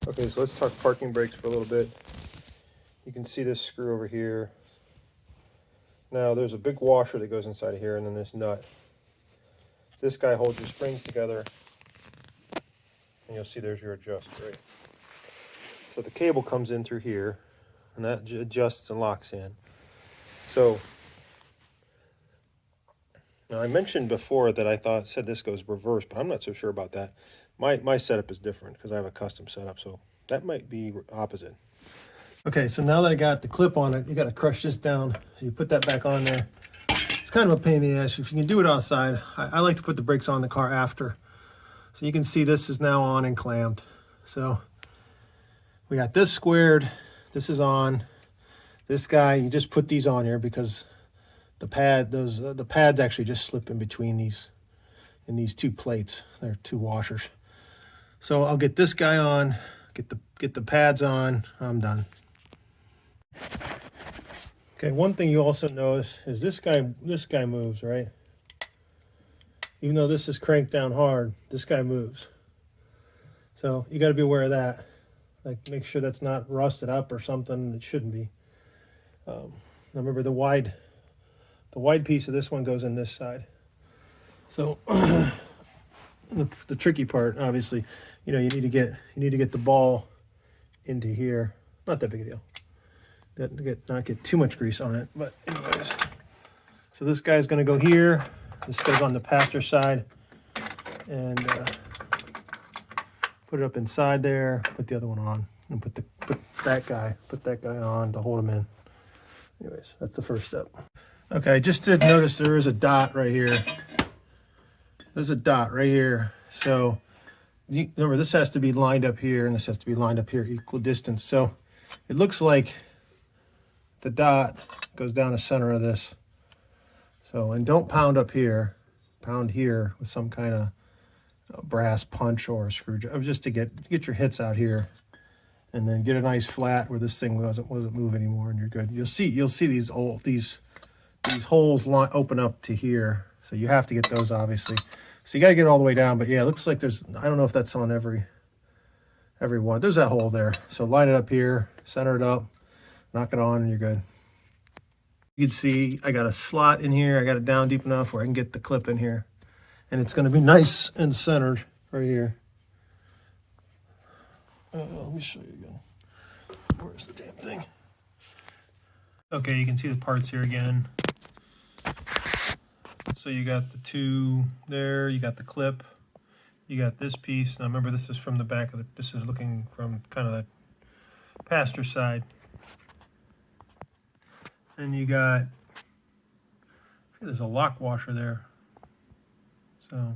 Okay, so let's talk parking brakes for a little bit. You can see this screw over here. Now there's a big washer that goes inside of here, and then this nut. This guy holds your springs together, and you'll see there's your adjuster, right? So the cable comes in through here, and that adjusts and locks in. So now I mentioned before that I said this goes reverse, but I'm not so sure about that. My setup is different because I have a custom setup, so that might be opposite. Okay, so now that I got the clip on it, you got to crush this down. So you put that back on there. It's kind of a pain in the ass. If you can do it outside, I like to put the brakes on the car after. So you can see this is now on and clamped. So we got this squared. This is on. This guy, you just put these on here because the pads actually just slip in between these two plates. They're two washers. So I'll get this guy on, get the pads on. I'm done. Okay, one thing you also notice is this guy moves, right? Even though this is cranked down hard, this guy moves. So you got to be aware of that. Like, make sure that's not rusted up or something. It shouldn't be. Now remember, the wide piece of this one goes in this side. So the tricky part, obviously, you need to get the ball into here. Not that big a deal. Not get too much grease on it, but anyways. So this guy's going to go here. This goes on the passenger side, and put it up inside there. Put the other one on, and put that guy on to hold him in. Anyways, that's the first step. Okay, just did notice there is a dot right here. There's a dot right here. So remember, this has to be lined up here, and this has to be lined up here, equal distance. So it looks like the dot goes down the center of this. So, and don't pound up here. Pound here with some kind of brass punch or a screwdriver, just to get your hits out here, and then get a nice flat where this thing wasn't move anymore, and you're good. You'll see these holes open up to here, so you have to get those, obviously. So you got to get it all the way down. But yeah, it looks like I don't know if that's on every one. There's that hole there. So line it up here, center it up, knock it on, and you're good. You can see I got a slot in here. I got it down deep enough where I can get the clip in here, and it's going to be nice and centered right here. Let me show you again. Where's the damn thing? Okay, you can see the parts here again. So you got the two there, you got the clip, you got this piece. Now remember, this is from the back of this is looking from kind of the passenger side. And you got, there's a lock washer there. So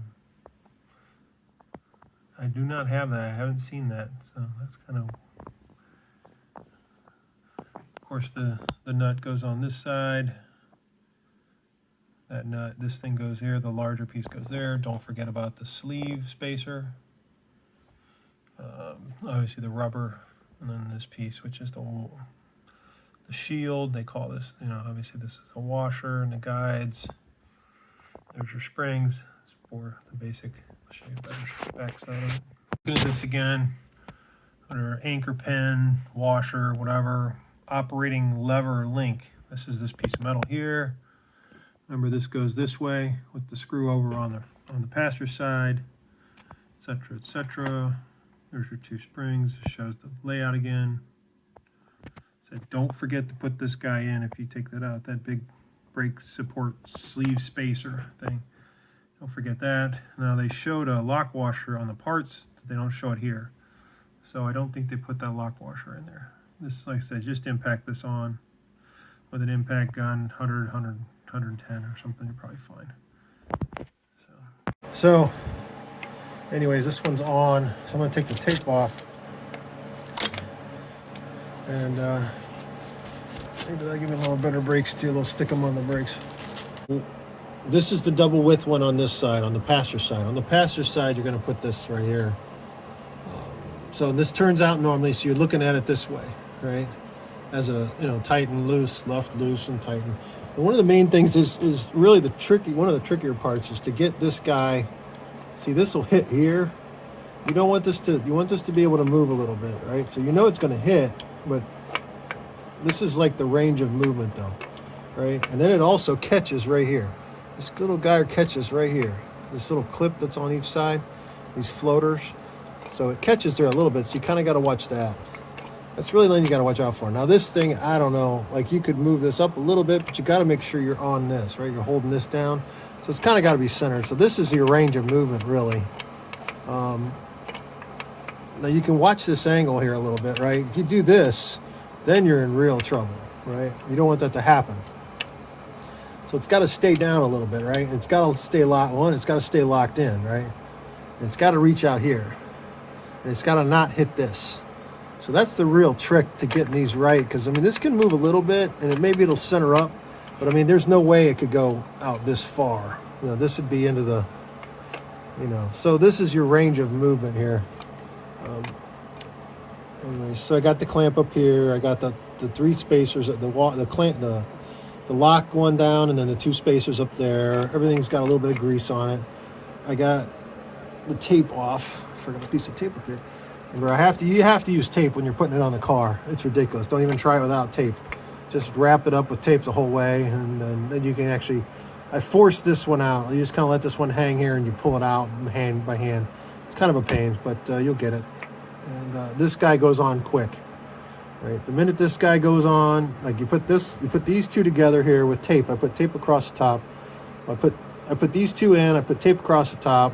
I do not have that. I haven't seen that. So that's kind of course, the nut goes on this side. That nut, this thing goes here. The larger piece goes there. Don't forget about the sleeve spacer. Obviously the rubber, and then this piece, which is the shield. They call this, obviously this is a washer, and the guides. There's your springs for the basic. I'll show you a better backside of it. Look at this again. Under anchor pin, washer, whatever. Operating lever link. This is this piece of metal here. Remember, this goes this way with the screw over on the passenger side, etc., etc. There's your two springs. It shows the layout again. Said don't forget to put this guy in if you take that out. That big brake support sleeve spacer thing. Don't forget that. Now they showed a lock washer on the parts. They don't show it here. So I don't think they put that lock washer in there. This, like I said, just impact this on with an impact gun, 110 or something, you're probably fine. So anyways, this one's on. So I'm going to take the tape off. And maybe that'll give me a little better brakes too. I'll stick them on the brakes. This is the double width one on this side, on the passenger side. On the passenger side, you're going to put this right here. So this turns out normally, so you're looking at it this way, right? As a, tighten, loose, left, loose, and tighten. And one of the main things is really one of the trickier parts is to get this guy, see, this will hit here, You don't want this to, you want this to be able to move a little bit, right? So you know it's going to hit, but this is like the range of movement though, right? And then it also catches right here. This little guy catches right here. This little clip that's on each side, these floaters. So it catches there a little bit, so you kind of got to watch that. That's really something you got to watch out for. Now this thing, I don't know, like you could move this up a little bit, but you got to make sure you're on this, right? You're holding this down. So it's kind of got to be centered. So this is your range of movement, really. Now you can watch this angle here a little bit, right? If you do this, then you're in real trouble, right? You don't want that to happen. So it's got to stay down a little bit, right? It's got to stay locked. One, it's got to stay locked in, right? And it's got to reach out here. And it's got to not hit this. So that's the real trick to getting these right. Because, I mean, this can move a little bit, and maybe it'll center up. But, I mean, there's no way it could go out this far. You know, this would be into the, you know. So this is your range of movement here. Anyway, so I got the clamp up here. I got the 3 spacers, the lock one down, and then the 2 spacers up there. Everything's got a little bit of grease on it. I got the tape off. I forgot a piece of tape up here. Remember, you have to use tape when you're putting it on the car. It's ridiculous. Don't even try it without tape. Just wrap it up with tape the whole way, and then you can actually. I forced this one out. You just kind of let this one hang here, and you pull it out hand by hand. It's kind of a pain, but you'll get it. And this guy goes on quick, right? The minute this guy goes on, like you put these 2 together here with tape. I put tape across the top. I put these 2 in. I put tape across the top.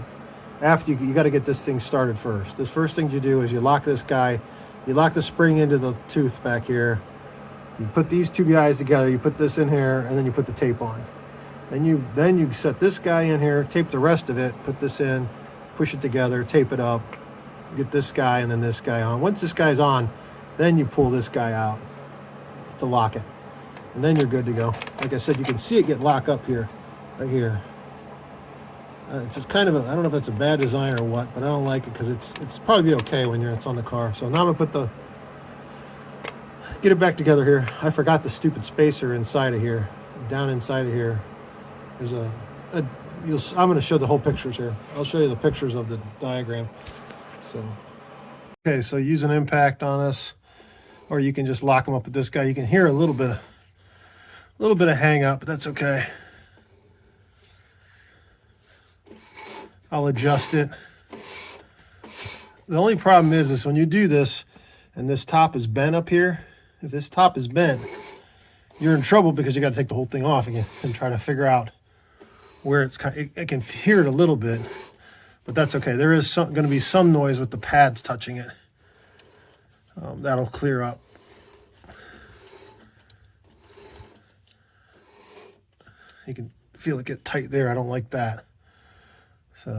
After you got to get this thing started first. This first thing you do is you lock this guy. You lock the spring into the tooth back here. You put these 2 guys together. You put this in here, and then you put the tape on. Then you set this guy in here. Tape the rest of it. Put this in. Push it together. Tape it up. Get this guy and then this guy on. Once this guy's on, then you pull this guy out to lock it. And then you're good to go. Like I said, you can see it get locked up here, right here. It's just kind of I don't know if that's a bad design or what, but I don't like it because it's probably okay when it's on the car. So now I'm gonna get it back together here. I forgot the stupid spacer inside of here. Down inside of here, there's I'm gonna show the whole pictures here. I'll show you the pictures of the diagram. So, okay, so use an impact on this, or you can just lock them up with this guy. You can hear a little bit of hang up, but that's okay. I'll adjust it. The only problem is when you do this, and this top is bent up here. If this top is bent, you're in trouble because you got to take the whole thing off again and try to figure out where it's it can hear it a little bit. But that's okay. There is going to be some noise with the pads touching it. That'll clear up. You can feel it get tight there. I don't like that. So.